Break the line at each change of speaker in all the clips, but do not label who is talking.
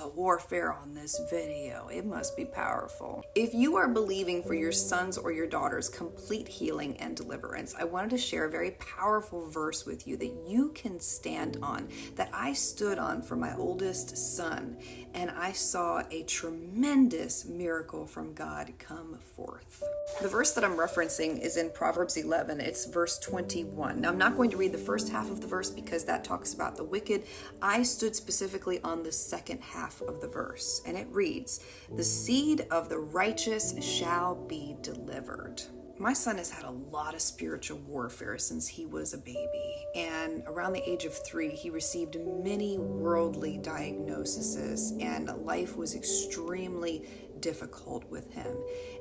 spiritual warfare on this video. It must be powerful. If you are believing for your sons or your daughters complete healing and deliverance, I wanted to share a very powerful verse with you that you can stand on, that I stood on for my oldest son, and I saw a tremendous miracle from God come forth. The verse that I'm referencing is in Proverbs 11. It's verse 21. Now, I'm not going to read the first half of the verse because that talks about the wicked. I stood specifically on the second half of the verse, and it reads, "The seed of the righteous shall be delivered." My son has had a lot of spiritual warfare since he was a baby, and around the age of 3, he received many worldly diagnoses, and life was extremely difficult with him.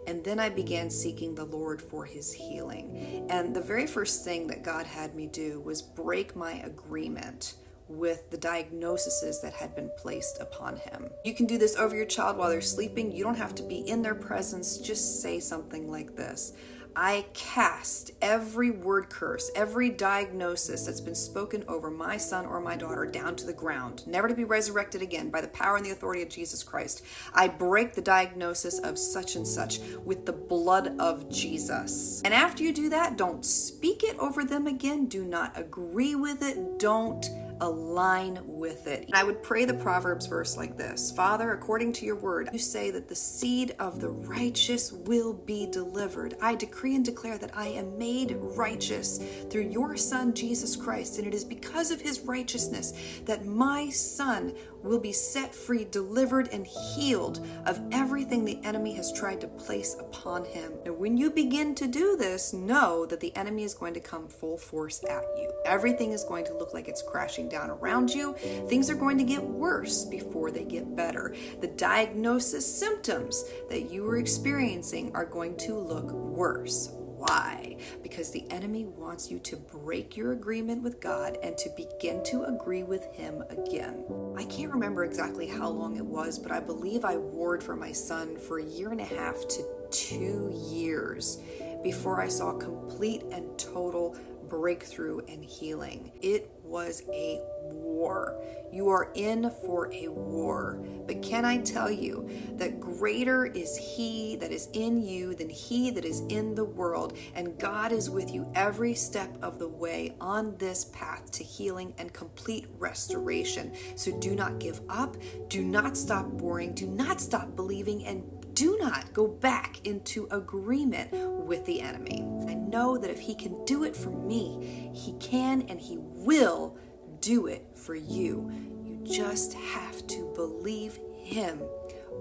And then I began seeking the Lord for his healing. And the very first thing that God had me do was break my agreement with the diagnoses that had been placed upon him. You can do this over your child while they're sleeping. You don't have to be in their presence. Just say something like this: I cast every word curse, every diagnosis that's been spoken over my son or my daughter down to the ground, never to be resurrected again, by the power and the authority of Jesus Christ. I break the diagnosis of such and such with the blood of Jesus. And after you do that, don't speak it over them again. Do not agree with it. Don't align with it. And I would pray the Proverbs verse like this: Father, according to your word, you say that the seed of the righteous will be delivered. I decree and declare that I am made righteous through your Son, Jesus Christ, and it is because of his righteousness that my son will be set free, delivered, and healed of everything the enemy has tried to place upon him. And when you begin to do this, know that the enemy is going to come full force at you. Everything is going to look like it's crashing down around you. Things are going to get worse before they get better. The diagnosis symptoms that you are experiencing are going to look worse. Why? Because the enemy wants you to break your agreement with God and to begin to agree with him again. I can't remember exactly how long it was, but I believe I warred for my son for 1.5 to 2 years before I saw complete and total breakthrough and healing. It was a war. You are in for a war. But can I tell you that greater is he that is in you than he that is in the world, and God is with you every step of the way on this path to healing and complete restoration. So do not give up. Do not stop worrying. Do not stop believing, and do not go back into agreement with the enemy. I know that if he can do it for me, he can and he will do it for you. You just have to believe him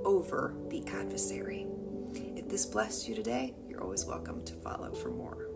over the adversary. If this blessed you today, you're always welcome to follow for more.